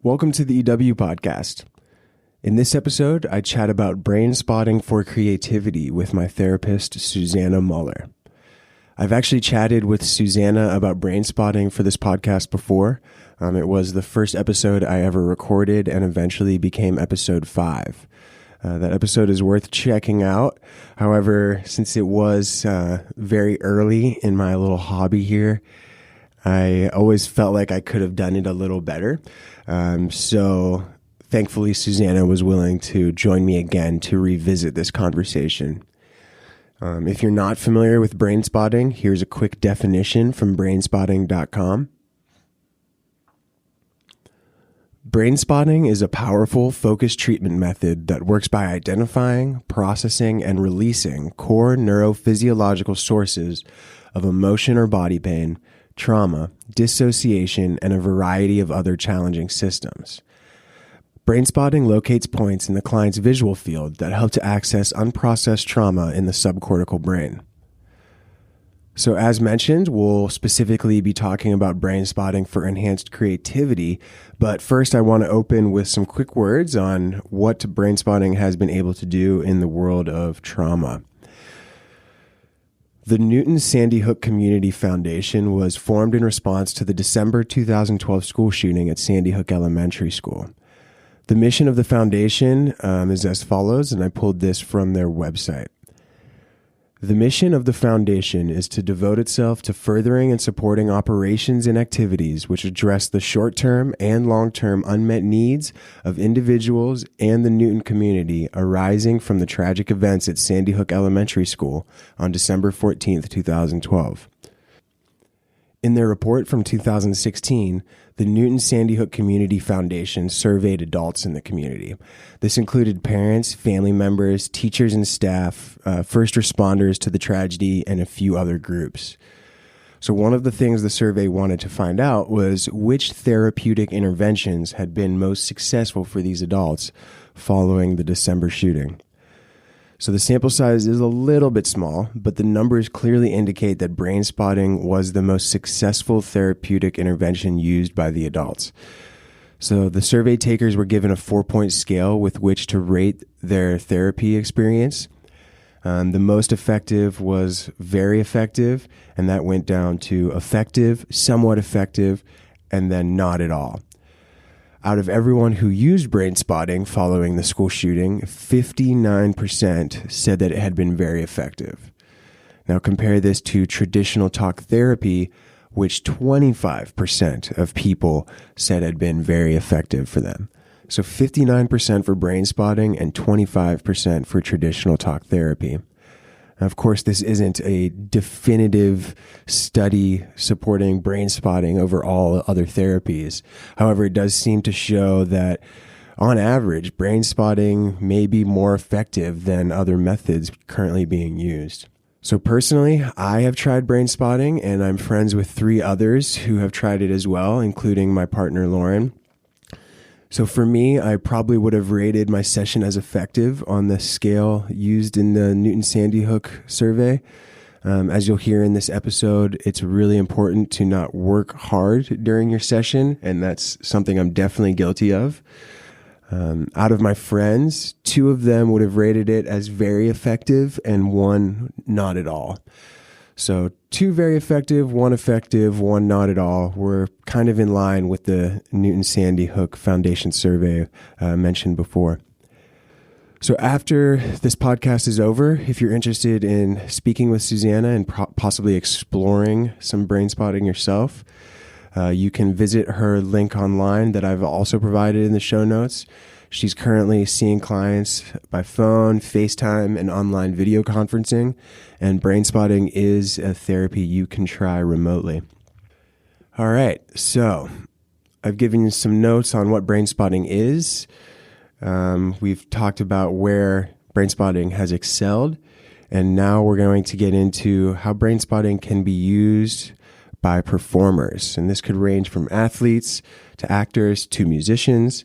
Welcome to the EW podcast. In this episode, I chat about Brainspotting for creativity with my therapist, Susannah Muller. I've actually chatted with Susanna about Brainspotting for this podcast before. It was the first episode I ever recorded and eventually became episode 5. That episode is worth checking out. However, since it was very early in my little hobby here, I always felt like I could have done it a little better. So thankfully, Susanna was willing to join me again to revisit this conversation. If you're not familiar with Brainspotting, here's a quick definition from brainspotting.com. Brainspotting is a powerful, focused treatment method that works by identifying, processing, and releasing core neurophysiological sources of emotion or body pain, trauma, dissociation, and a variety of other challenging systems. Brainspotting locates points in the client's visual field that help to access unprocessed trauma in the subcortical brain. So as mentioned, we'll specifically be talking about Brainspotting for enhanced creativity, but first I want to open with some quick words on what Brainspotting has been able to do in the world of trauma. The Newton Sandy Hook Community Foundation was formed in response to the December 2012 school shooting at Sandy Hook Elementary School. The mission of the foundation is as follows, and I pulled this from their website. The mission of the foundation is to devote itself to furthering and supporting operations and activities which address the short-term and long-term unmet needs of individuals and the Newton community arising from the tragic events at Sandy Hook Elementary School on December 14, 2012. In their report from 2016, the Newton Sandy Hook Community Foundation surveyed adults in the community. This included parents, family members, teachers and staff, first responders to the tragedy, and a few other groups. So one of the things the survey wanted to find out was which therapeutic interventions had been most successful for these adults following the December shooting. So the sample size is a little bit small, but the numbers clearly indicate that Brainspotting was the most successful therapeutic intervention used by the adults. So the survey takers were given a 4-point scale with which to rate their therapy experience. The most effective was very effective, and that went down to effective, somewhat effective, and then not at all. Out of everyone who used Brainspotting following the school shooting, 59% said that it had been very effective. Now compare this to traditional talk therapy, which 25% of people said had been very effective for them. So 59% for Brainspotting and 25% for traditional talk therapy. Now, of course, this isn't a definitive study supporting Brainspotting over all other therapies. However, it does seem to show that, on average, Brainspotting may be more effective than other methods currently being used. So personally, I have tried Brainspotting, and I'm friends with 3 others who have tried it as well, including my partner, Lauren. So for me, I probably would have rated my session as effective on the scale used in the Newton Sandy Hook survey. As you'll hear in this episode, it's really important to not work hard during your session, and that's something I'm definitely guilty of. Out of my friends, 2 of them would have rated it as very effective and 1 not at all. So 2 very effective, 1 effective, 1 not at all. We're kind of in line with the Newton Sandy Hook Foundation survey mentioned before. So after this podcast is over, if you're interested in speaking with Susanna and possibly exploring some Brainspotting yourself, you can visit her link online that I've also provided in the show notes. She's currently seeing clients by phone, FaceTime, and online video conferencing, and Brainspotting is a therapy you can try remotely. All right, so I've given you some notes on what Brainspotting is. We've talked about where Brainspotting has excelled, and now we're going to get into how Brainspotting can be used by performers, and this could range from athletes to actors to musicians.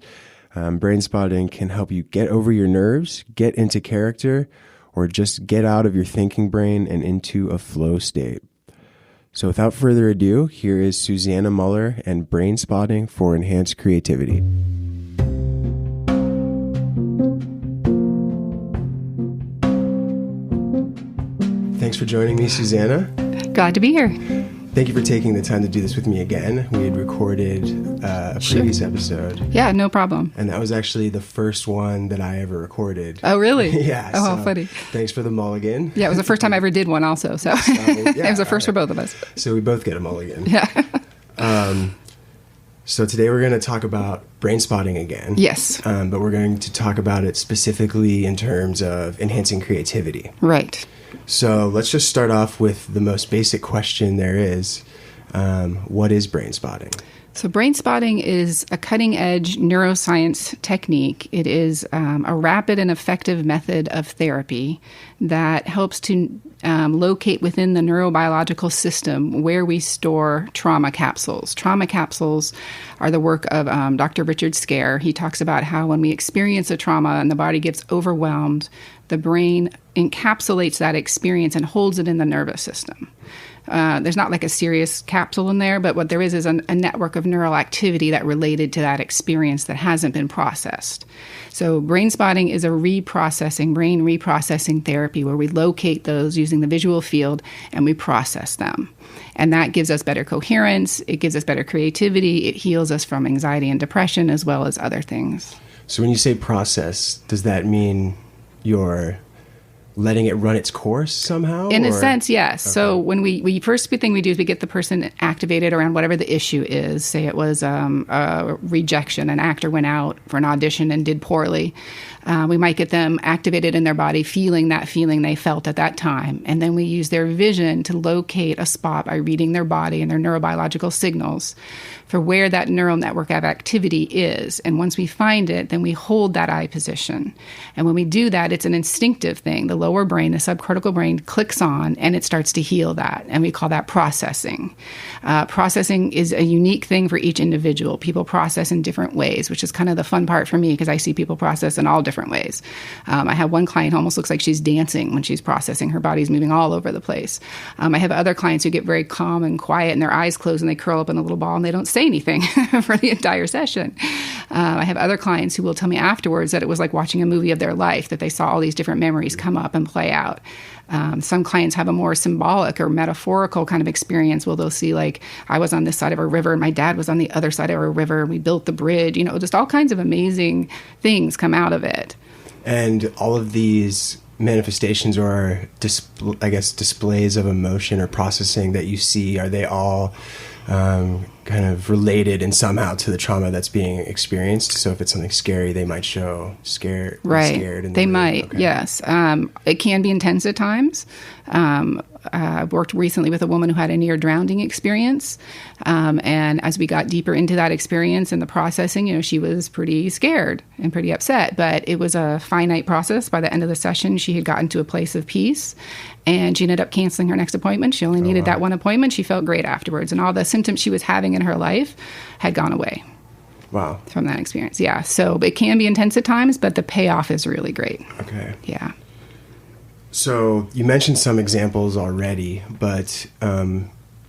Brainspotting can help you get over your nerves, get into character, or just get out of your thinking brain and into a flow state. So without further ado, here is Susannah Muller and Brainspotting for Enhanced Creativity. Thanks for joining me, Susannah. Glad to be here. Thank you for taking the time to do this with me again. We had recorded a previous episode. Yeah, no problem. And that was actually the first one that I ever recorded. Oh, really? Yeah. Oh, how funny. Thanks for the mulligan. Yeah, it was the first time I ever did one also. So it was a first for both of us. So we both get a mulligan. Yeah. So today we're going to talk about brainspotting again. Yes. But we're going to talk about it specifically in terms of enhancing creativity. Right. So let's just start off with the most basic question there is. What is brainspotting? So brainspotting is a cutting-edge neuroscience technique. It is a rapid and effective method of therapy that helps to locate within the neurobiological system where we store trauma capsules. Trauma capsules are the work of Dr. Richard Scare. He talks about how when we experience a trauma and the body gets overwhelmed, the brain encapsulates that experience and holds it in the nervous system. There's not like a serious capsule in there, but what there is a network of neural activity that related to that experience that hasn't been processed. So brainspotting is a brain reprocessing therapy where we locate those using the visual field and we process them. And that gives us better coherence, it gives us better creativity, it heals us from anxiety and depression as well as other things. So when you say process, does that mean you're letting it run its course somehow? In a sense, yes. Okay. So when we first thing we do is we get the person activated around whatever the issue is. Say it was a rejection. An actor went out for an audition and did poorly. We might get them activated in their body, feeling that feeling they felt at that time. And then we use their vision to locate a spot by reading their body and their neurobiological signals for where that neural network of activity is. And once we find it, then we hold that eye position. And when we do that, it's an instinctive thing. The lower brain, the subcortical brain, clicks on and it starts to heal that. And we call that processing. Processing is a unique thing for each individual. People process in different ways, which is kind of the fun part for me because I see people process in all different ways. I have one client who almost looks like she's dancing when she's processing. Her body's moving all over the place. I have other clients who get very calm and quiet and their eyes close and they curl up in a little ball and they don't say anything for the entire session. I have other clients who will tell me afterwards that it was like watching a movie of their life, that they saw all these different memories come up and play out. Some clients have a more symbolic or metaphorical kind of experience where they'll see like, I was on this side of a river and my dad was on the other side of a river and we built the bridge, just all kinds of amazing things come out of it. And all of these manifestations or displays of emotion or processing that you see, are they all kind of related in somehow to the trauma that's being experienced? So if it's something scary, they might show scared. Right. They might, okay. Yes. It can be intense at times. I've worked recently with a woman who had a near drowning experience. And as we got deeper into that experience and the processing, she was pretty scared and pretty upset. But it was a finite process. By the end of the session, she had gotten to a place of peace. And she ended up canceling her next appointment. She only needed that one appointment. She felt great afterwards. And all the symptoms she was having in her life had gone away. Wow. From that experience. Yeah. So it can be intense at times, but the payoff is really great. Okay. Yeah. So you mentioned some examples already, but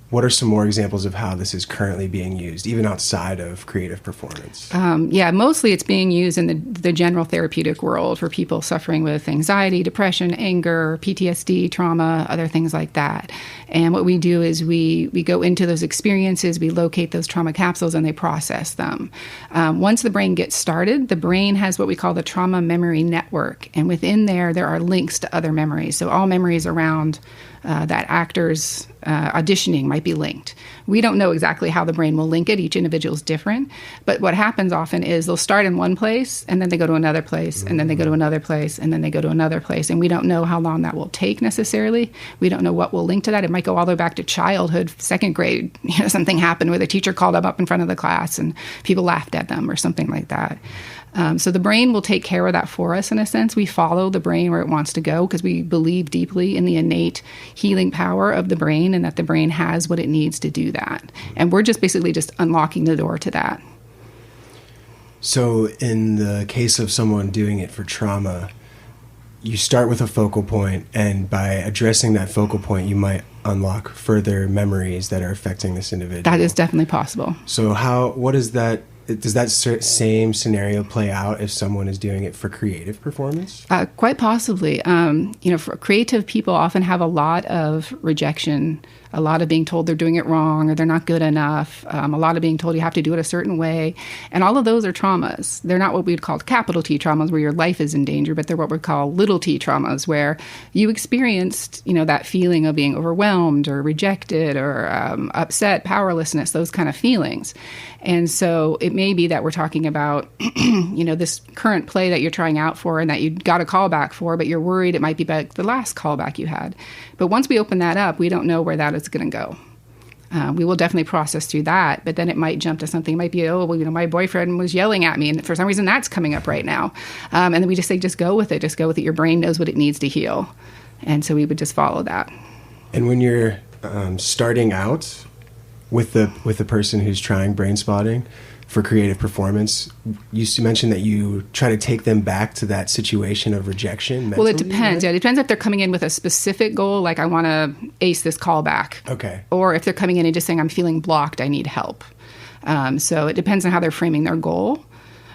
what are some more examples of how this is currently being used, even outside of creative performance? Mostly it's being used in the general therapeutic world for people suffering with anxiety, depression, anger, PTSD, trauma, other things like that. And what we do is we go into those experiences, we locate those trauma capsules, and they process them. Once the brain gets started, the brain has what we call the trauma memory network. And within there are links to other memories. So all memories around that actor's auditioning might be linked. We don't know exactly how the brain will link it. Each individual is different. But what happens often is they'll start in one place, and then they go to another place, and then they go to another place, and then they go to another place. And we don't know how long that will take necessarily. We don't know what will link to that. It might go all the way back to childhood, second grade. Something happened where the teacher called them up in front of the class, and people laughed at them or something like that. So the brain will take care of that for us in a sense. We follow the brain where it wants to go because we believe deeply in the innate healing power of the brain and that the brain has what it needs to do that. And we're just basically just unlocking the door to that. So in the case of someone doing it for trauma, you start with a focal point, and by addressing that focal point, you might unlock further memories that are affecting this individual. That is definitely possible. So what is that? Does that same scenario play out if someone is doing it for creative performance? Quite possibly. For creative people often have a lot of rejection, a lot of being told they're doing it wrong or they're not good enough, a lot of being told you have to do it a certain way. And all of those are traumas. They're not what we would call capital T traumas where your life is in danger, but they're what we call little t traumas where you experienced, that feeling of being overwhelmed or rejected or upset, powerlessness, those kind of feelings. And so it may be that we're talking about, this current play that you're trying out for and that you got a callback for, but you're worried it might be like the last callback you had. But once we open that up, we don't know where that is going to go. We will definitely process through that, but then it might jump to something. It might be, my boyfriend was yelling at me, and for some reason that's coming up right now. And then we just say, just go with it. Just go with it. Your brain knows what it needs to heal. And so we would just follow that. And when you're starting out with the person who's trying Brainspotting for creative performance, you mentioned that you try to take them back to that situation of rejection mentally, well, it depends. Right? Yeah, it depends if they're coming in with a specific goal, like I want to ace this callback. Okay. Or if they're coming in and just saying, I'm feeling blocked, I need help. So it depends on how they're framing their goal.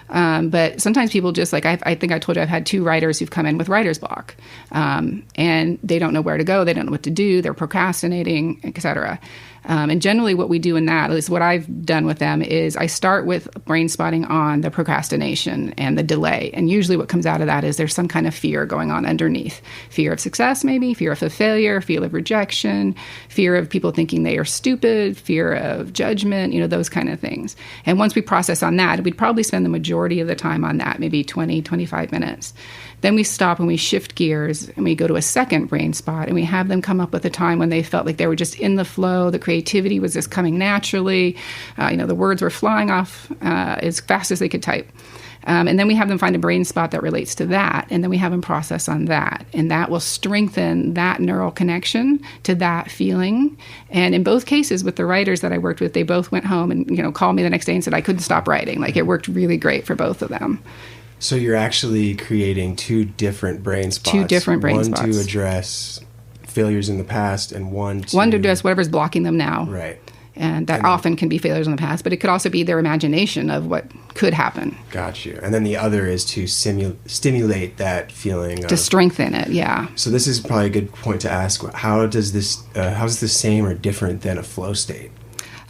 But sometimes people just I think I told you I've had 2 writers who've come in with writer's block, and they don't know where to go. They don't know what to do. They're procrastinating, et cetera. And generally what we do in that, at least what I've done with them, is I start with Brainspotting on the procrastination and the delay. And usually what comes out of that is there's some kind of fear going on underneath. Fear of success, maybe, fear of a failure, fear of rejection, fear of people thinking they are stupid, fear of judgment, those kind of things. And once we process on that, we'd probably spend the majority of the time on that, maybe 20, 25 minutes. Then we stop and we shift gears and we go to a second brain spot and we have them come up with a time when they felt like they were just in the flow, the creativity was just coming naturally, the words were flying off as fast as they could type. And then we have them find a brain spot that relates to that, and then we have them process on that. And that will strengthen that neural connection to that feeling. And in both cases with the writers that I worked with, they both went home and called me the next day and said, I couldn't stop writing. Like, it worked really great for both of them. So you're actually creating 2 different brain spots. 2 different brain spots. One to address failures in the past and one to address whatever's blocking them now. Right. And that often can be failures in the past, but it could also be their imagination of what could happen. Got you. And then the other is to stimulate that feeling. To strengthen it, yeah. So this is probably a good point to ask. How is this the same or different than a flow state?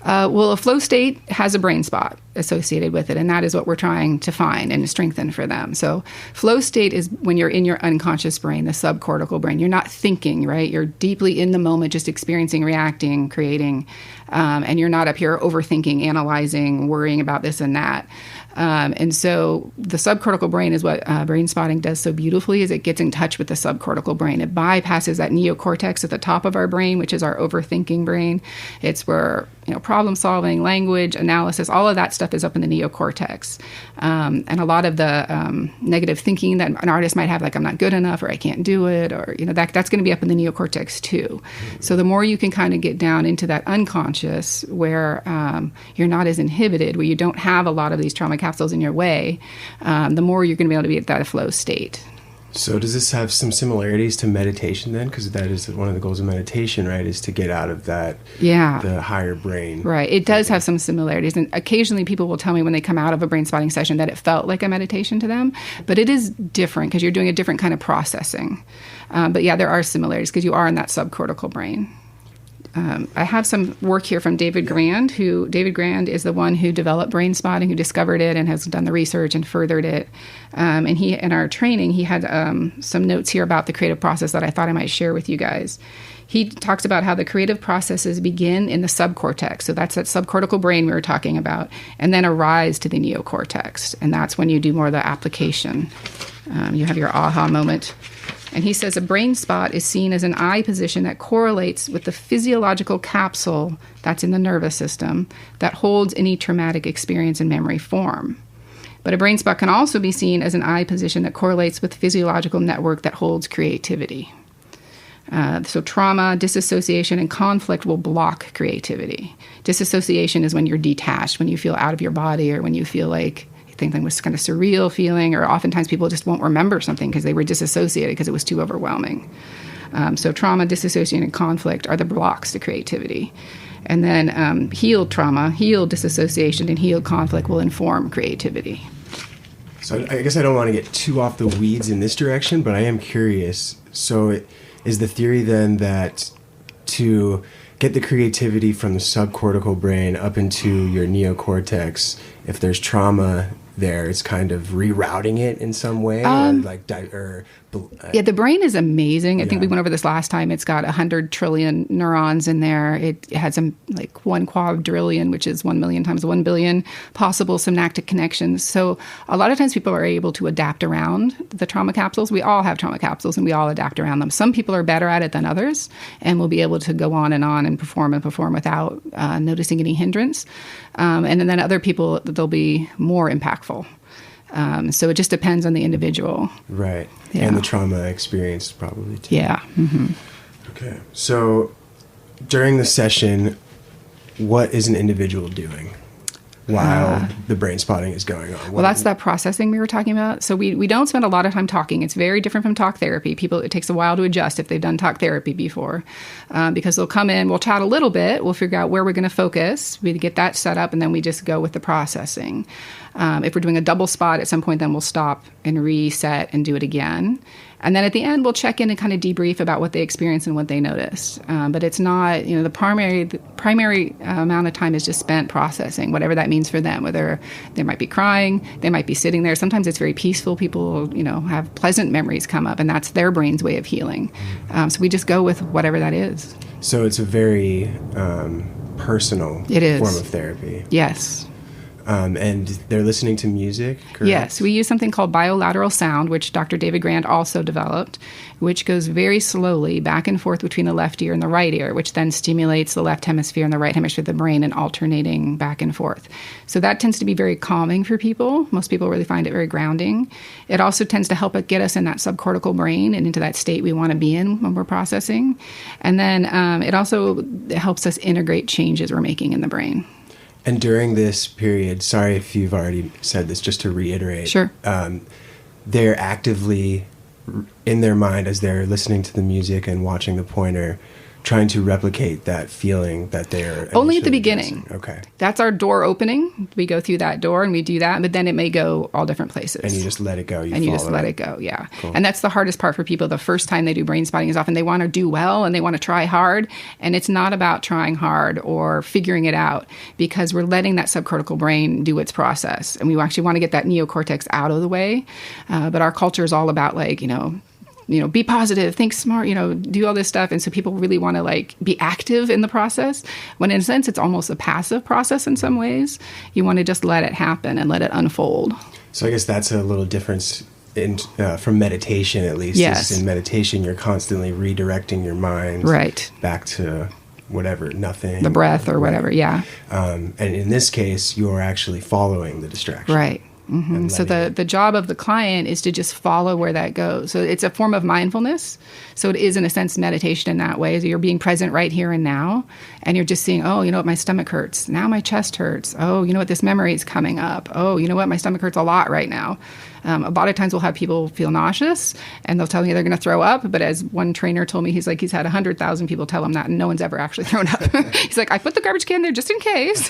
Well, a flow state has a brain spot associated with it, and that is what we're trying to find and strengthen for them. So flow state is when you're in your unconscious brain, the subcortical brain. You're not thinking, right? You're deeply in the moment, just experiencing, reacting, creating, and you're not up here overthinking, analyzing, worrying about this and that. And so the subcortical brain is what Brainspotting does so beautifully, is it gets in touch with the subcortical brain. It bypasses that neocortex at the top of our brain, which is our overthinking brain. It's where problem solving, language, analysis, all of that stuff is up in the neocortex. And a lot of the negative thinking that an artist might have, like I'm not good enough or I can't do it, or that's going to be up in the neocortex too. So the more you can kind of get down into that unconscious where you're not as inhibited, where you don't have a lot of these trauma capsules in your way, the more you're going to be able to be at that flow state. So does this have some similarities to meditation then? Because that is one of the goals of meditation, right, is to get out of that, the higher brain. Right. It does have some similarities. And occasionally people will tell me when they come out of a brain spotting session that it felt like a meditation to them. But it is different because you're doing a different kind of processing. But yeah, there are similarities because you are in that subcortical brain. I have some work here from David Grand, David Grand is the one who developed Brainspotting, who discovered it and has done the research and furthered it. And he, in our training, he had some notes here about the creative process that I thought I might share with you guys. He talks about how the creative processes begin in the subcortex. So that's that subcortical brain we were talking about, and then arise to the neocortex. And that's when you do more of the application. You have your aha moment. And he says a brain spot is seen as an eye position that correlates with the physiological capsule that's in the nervous system that holds any traumatic experience in memory form. But a brain spot can also be seen as an eye position that correlates with the physiological network that holds creativity. So trauma, disassociation, and conflict will block creativity. Disassociation is when you're detached, when you feel out of your body, or when you feel like something was kind of surreal feeling, or oftentimes people just won't remember something because they were disassociated because it was too overwhelming. So trauma, dissociation, and conflict are the blocks to creativity. And then healed trauma, healed dissociation, and healed conflict will inform creativity. So I guess I don't want to get too off the weeds in this direction, but I am curious. So is the theory then that to get the creativity from the subcortical brain up into your neocortex, if there's trauma there, it's kind of rerouting it in some way? Yeah, the brain is amazing. I think we went over this last time. It's got 100 trillion neurons in there. It has like 1 quadrillion, which is 1 million times 1 billion possible synaptic connections. So a lot of times people are able to adapt around the trauma capsules. We all have trauma capsules and we all adapt around them. Some people are better at it than others and will be able to go on and perform without noticing any hindrance. And then other people, they'll be more impactful. So it just depends on the individual. Right. Yeah. And the trauma experience probably too. Yeah. Mm-hmm. Okay. So during the session, what is an individual doing while the brain spotting is going on? Well, that's that processing we were talking about. So we don't spend a lot of time talking. It's very different from talk therapy. It takes a while to adjust if they've done talk therapy before, because they'll come in, we'll chat a little bit, we'll figure out where we're going to focus, we get that set up, and then we just go with the processing. If we're doing a double spot, at some point then we'll stop and reset and do it again. And then at the end, we'll check in and kind of debrief about what they experienced and what they noticed. But it's not, the primary amount of time is just spent processing, whatever that means for them, whether they might be crying, they might be sitting there. Sometimes it's very peaceful. People, have pleasant memories come up, and that's their brain's way of healing. So we just go with whatever that is. So it's a very personal form of therapy. Yes. And they're listening to music, correct? Yes, we use something called bilateral sound, which Dr. David Grand also developed, which goes very slowly back and forth between the left ear and the right ear, which then stimulates the left hemisphere and the right hemisphere of the brain and alternating back and forth. So that tends to be very calming for people. Most people really find it very grounding. It also tends to help get us in that subcortical brain and into that state we want to be in when we're processing. And then it also helps us integrate changes we're making in the brain. And during this period, sorry if you've already said this, just to reiterate, sure. They're actively in their mind as they're listening to the music and watching the pointer, trying to replicate that feeling that they're only at the beginning. Guessing. Okay. That's our door opening. We go through that door and we do that, but then it may go all different places. And you just let it go. You just let it go, yeah. Cool. And that's the hardest part for people the first time they do brain spotting is often they want to do well and they want to try hard. And it's not about trying hard or figuring it out because we're letting that subcortical brain do its process. And we actually want to get that neocortex out of the way. But our culture is all about be positive, think smart, do all this stuff. And so people really want to be active in the process when in a sense it's almost a passive process in some ways. You want to just let it happen and let it unfold. So I guess that's a little difference from meditation, at least. Yes. In meditation, you're constantly redirecting your mind back to whatever, nothing. The breath or whatever, yeah. And in this case, you're actually following the distraction. Right. Mm-hmm. So the job of the client is to just follow where that goes. So it's a form of mindfulness. So it is, in a sense, meditation in that way. So you're being present right here and now, and you're just seeing, oh, my stomach hurts. Now my chest hurts. Oh, this memory is coming up. Oh, my stomach hurts a lot right now. A lot of times we'll have people feel nauseous, and they'll tell me they're going to throw up. But as one trainer told me, he's had 100,000 people tell him that, and no one's ever actually thrown up. He's like, I put the garbage can there just in case,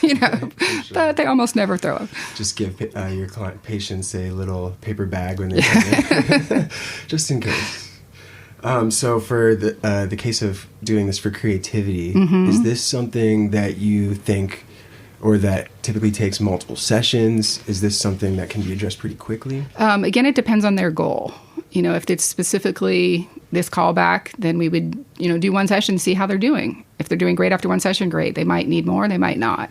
but they almost never throw up. Just give your patients a little paper bag when they're coming, just in case. So for the case of doing this for creativity, is this something that you think, or that typically takes multiple sessions? Is this something that can be addressed pretty quickly? Again, it depends on their goal. If it's specifically this callback, then we would, do one session, see how they're doing. If they're doing great after one session, great. They might need more, they might not.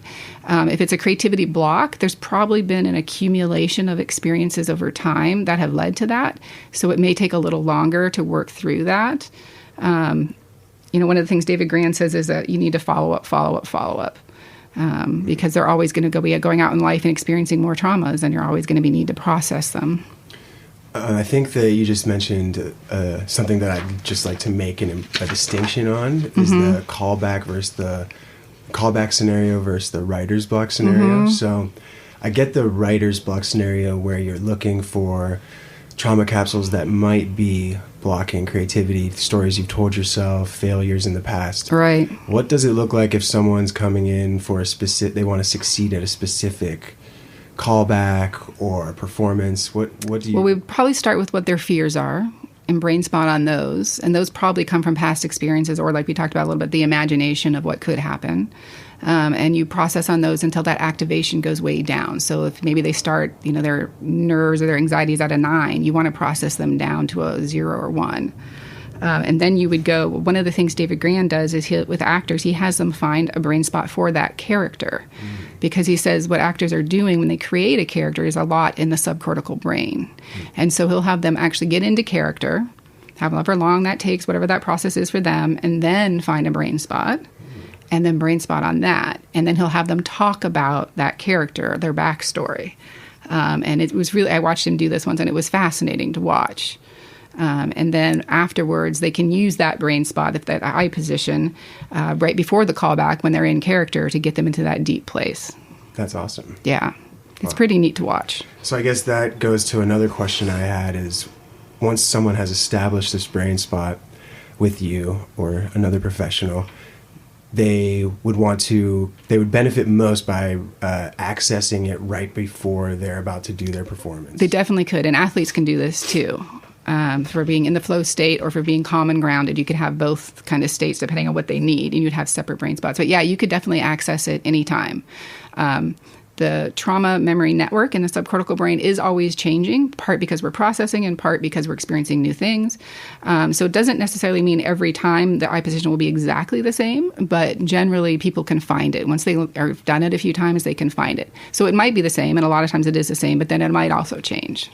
If it's a creativity block, there's probably been an accumulation of experiences over time that have led to that. So it may take a little longer to work through that. One of the things David Grand says is that you need to follow up. Because they're always going to be going out in life and experiencing more traumas, and you're always going to need to process them. I think that you just mentioned something that I'd just like to make a distinction on is the callback versus the callback scenario versus the writer's block scenario. So I get the writer's block scenario where you're looking for trauma capsules that might be blocking creativity, stories you've told yourself, failures in the past. Right. What does it look like if someone's coming in for a specific, they want to succeed at a specific callback or performance? What do you... Well, we would probably start with what their fears are and brain spot on those. And those probably come from past experiences or, like we talked about a little bit, the imagination of what could happen. And you process on those until that activation goes way down. So if maybe they start, their nerves or their anxiety is at a 9, you want to process them down to a 0 or 1. And then you would go, one of the things David Grand does is with actors, he has them find a brain spot for that character. Because he says what actors are doing when they create a character is a lot in the subcortical brain. And so he'll have them actually get into character, however long that takes, whatever that process is for them, and then find a brain spot. And then brain spot on that. And then he'll have them talk about that character, their backstory. And it was really, I watched him do this once, and it was fascinating to watch. And then afterwards, they can use that brain spot, if that eye position, right before the callback when they're in character to get them into that deep place. That's awesome. Yeah. It's pretty neat to watch. So I guess that goes to another question I had is, once someone has established this brain spot with you or another professional, they would benefit most by accessing it right before they're about to do their performance. They definitely could. And athletes can do this too. For being in the flow state or for being calm and grounded, you could have both kind of states depending on what they need, and you'd have separate brain spots. But yeah, you could definitely access it anytime. The trauma memory network in the subcortical brain is always changing, part because we're processing and part because we're experiencing new things. So it doesn't necessarily mean every time the eye position will be exactly the same, but generally people can find it. Once they have done it a few times, they can find it. So it might be the same, and a lot of times it is the same, but then it might also change.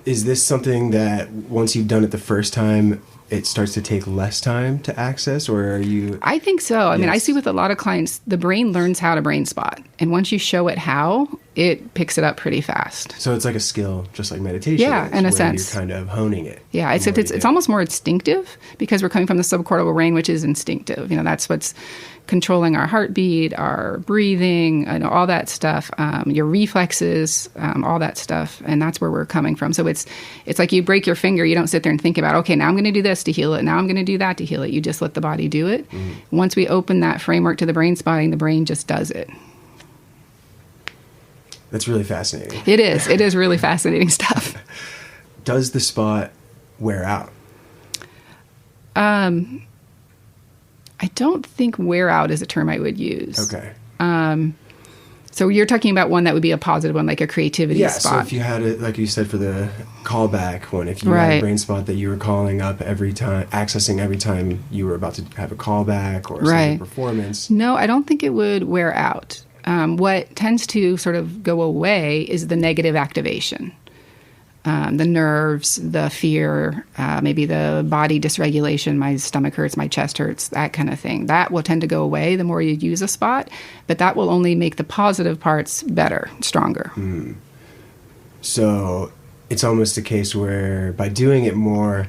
Is this something that once you've done it the first time, it starts to take less time to access, or are you... I think so. I mean, I see with a lot of clients, the brain learns how to brain spot. And once you show it how, it picks it up pretty fast. So it's like a skill, just like meditation. Yeah, in a sense. You're kind of honing it. Yeah, except it's almost more instinctive because we're coming from the subcortical brain, which is instinctive. That's what's controlling our heartbeat, our breathing, all that stuff, your reflexes, all that stuff. And that's where we're coming from. So it's like you break your finger. You don't sit there and think about, okay, now I'm going to do this to heal it. Now I'm going to do that to heal it. You just let the body do it. Mm-hmm. Once we open that framework to the brain spotting, the brain just does it. That's really fascinating. It is. It is really fascinating stuff. Does the spot wear out? I don't think wear out is a term I would use. Okay. So you're talking about one that would be a positive one, like a creativity spot. Yeah, so if you had it, like you said, for the callback one, if you had a brain spot that you were calling up every time, accessing every time you were about to have a callback or some performance. No, I don't think it would wear out. What tends to sort of go away is the negative activation. The nerves, the fear, maybe the body dysregulation, my stomach hurts, my chest hurts, that kind of thing. That will tend to go away the more you use a spot, but that will only make the positive parts better, stronger. So it's almost a case where by doing it more,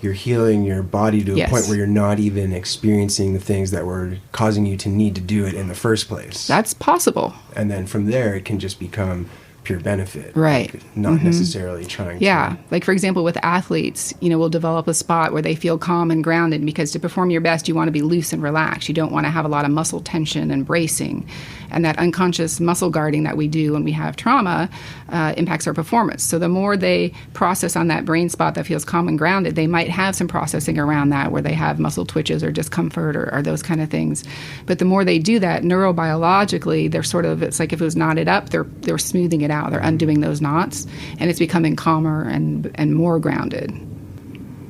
you're healing your body to a point where you're not even experiencing the things that were causing you to need to do it in the first place. That's possible. And then from there, it can just become pure benefit. Right. Like not necessarily trying to... Yeah. Like, for example, with athletes, we'll develop a spot where they feel calm and grounded because to perform your best, you want to be loose and relaxed. You don't want to have a lot of muscle tension and bracing. And that unconscious muscle guarding that we do when we have trauma impacts our performance. So the more they process on that brain spot that feels calm and grounded, they might have some processing around that where they have muscle twitches or discomfort or those kind of things. But the more they do that, neurobiologically, they're sort of, it's like if it was knotted up, they're smoothing it out. They're undoing those knots, and it's becoming calmer and more grounded.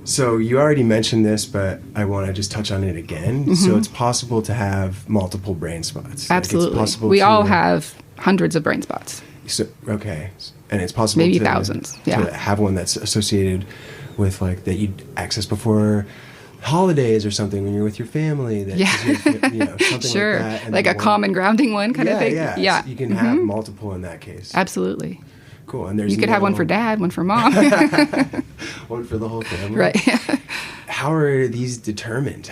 So you already mentioned this, but I want to just touch on it again. Mm-hmm. So it's possible to have multiple brain spots. Absolutely. Like it's possible we all have hundreds of brain spots. So, okay. And it's possible maybe thousands. To have one that's associated with like that you'd access before holidays or something when you're with your family. That something sure. like that. Like a calm and grounding one kind of thing. Yeah. So you can have multiple in that case. Absolutely. Cool. And there's you could have one for dad, one for mom. One for the whole family. Right. How are these determined?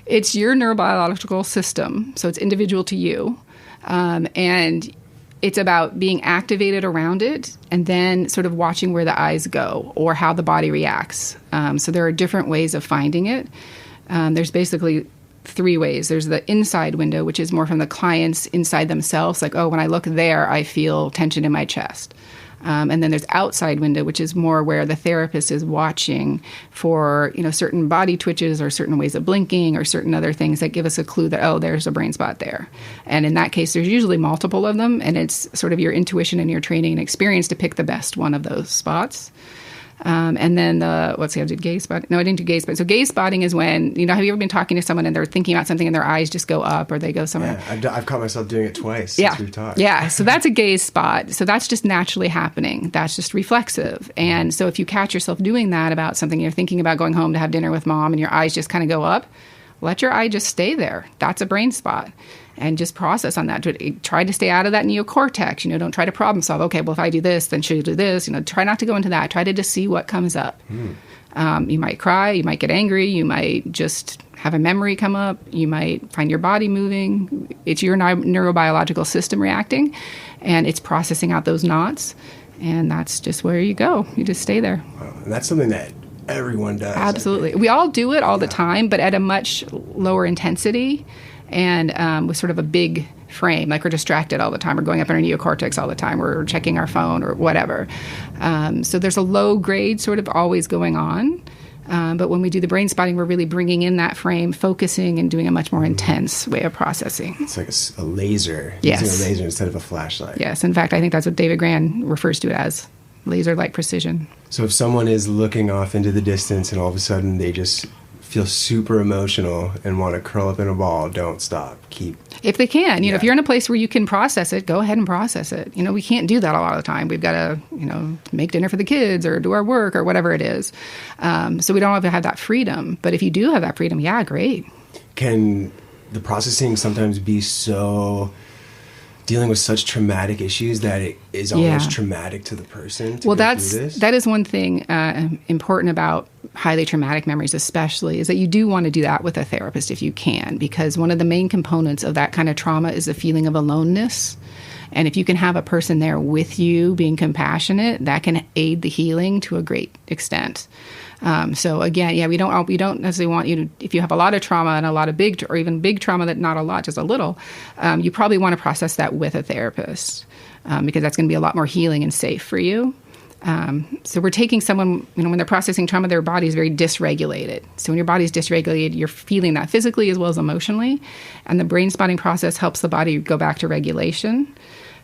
It's your neurobiological system, so it's individual to you. And it's about being activated around it and then sort of watching where the eyes go or how the body reacts. So there are different ways of finding it. There's basically 3 ways. There's the inside window, which is more from the clients inside themselves, like, oh, when I look there, I feel tension in my chest. And then there's outside window, which is more where the therapist is watching for, certain body twitches or certain ways of blinking or certain other things that give us a clue that, oh, there's a brain spot there. And in that case, there's usually multiple of them, and it's sort of your intuition and your training and experience to pick the best one of those spots. And then I did gaze spotting. No, I didn't do gaze spotting. So gaze spotting is when, have you ever been talking to someone and they're thinking about something and their eyes just go up or they go somewhere? Yeah, I've caught myself doing it twice since we've talked. Yeah, so that's a gaze spot. So that's just naturally happening. That's just reflexive. And so if you catch yourself doing that about something, you're thinking about going home to have dinner with mom and your eyes just kind of go up, let your eye just stay there. That's a brain spot. And just process on that. Try to stay out of that neocortex. Don't try to problem solve. Okay, well, if I do this, then should you do this? Try not to go into that. Try to just see what comes up. You might cry. You might get angry. You might just have a memory come up. You might find your body moving. It's your neurobiological system reacting, and it's processing out those knots. And that's just where you go. You just stay there. Wow. And that's something that everyone does. Absolutely. We all do it all the time, but at a much lower intensity. And with sort of a big frame, like we're distracted all the time. We're going up in our neocortex all the time. We're checking our phone or whatever. So there's a low grade sort of always going on. But when we do the brain spotting, we're really bringing in that frame, focusing and doing a much more intense way of processing. It's like a laser. Yes. Using a laser instead of a flashlight. Yes. In fact, I think that's what David Gran refers to it as, laser-like precision. So if someone is looking off into the distance and all of a sudden they just feel super emotional and want to curl up in a ball, don't stop. Keep. If they can. If you're in a place where you can process it, go ahead and process it. We can't do that a lot of the time. We've got to, make dinner for the kids or do our work or whatever it is. So we don't have to have that freedom. But if you do have that freedom, yeah, great. Can the processing sometimes be so dealing with such traumatic issues that it is almost traumatic to the person to go through this? That is one thing important about highly traumatic memories especially, is that you do want to do that with a therapist if you can, because one of the main components of that kind of trauma is a feeling of aloneness. And if you can have a person there with you being compassionate, that can aid the healing to a great extent. So again, we don't necessarily want you to, if you have a lot of trauma and a lot of big, or even big trauma that not a lot, just a little, you probably want to process that with a therapist because that's going to be a lot more healing and safe for you. So we're taking someone, when they're processing trauma, their body is very dysregulated. So when your body's dysregulated, you're feeling that physically as well as emotionally. And the brain spotting process helps the body go back to regulation.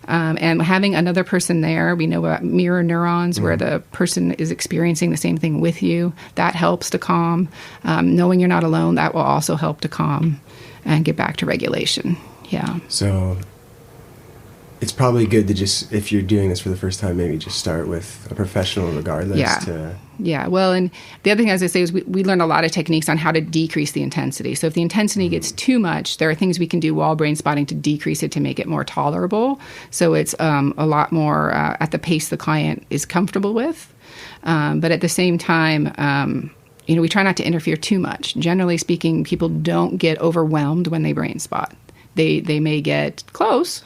And having another person there, we know about mirror neurons where the person is experiencing the same thing with you. That helps to calm. Knowing you're not alone, that will also help to calm and get back to regulation. Yeah. So it's probably good to just, if you're doing this for the first time, maybe just start with a professional regardless. Yeah. Well, and the other thing, as I say, is we learn a lot of techniques on how to decrease the intensity. So if the intensity gets too much, there are things we can do while brain spotting to decrease it to make it more tolerable. So it's a lot more at the pace the client is comfortable with. But at the same time, we try not to interfere too much. Generally speaking, people don't get overwhelmed when they brain spot. They may get close,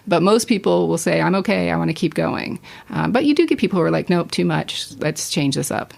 but most people will say, I'm okay, I want to keep going. But you do get people who are like, nope, too much, let's change this up.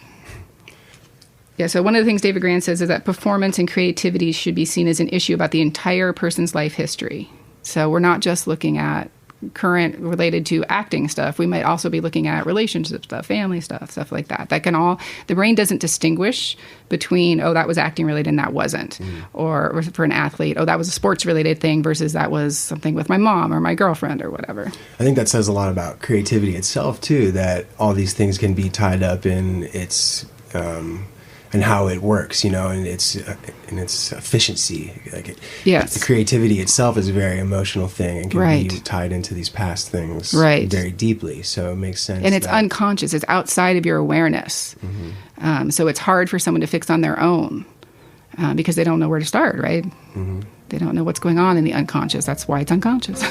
Yeah, so one of the things David Gran says is that performance and creativity should be seen as an issue about the entire person's life history. So we're not just looking at current related to acting stuff. We might also be looking at relationship stuff, family stuff like that. That can all, the brain doesn't distinguish between, oh, that was acting related and that wasn't. Or for an athlete, oh, that was a sports related thing versus that was something with my mom or my girlfriend or whatever. I think that says a lot about creativity itself too, that all these things can be tied up in its and how it works, and its efficiency. Yes. The creativity itself is a very emotional thing and can be tied into these past things very deeply. So it makes sense. And it's unconscious. It's outside of your awareness. So it's hard for someone to fix on their own because they don't know where to start, right? They don't know what's going on in the unconscious. That's why it's unconscious.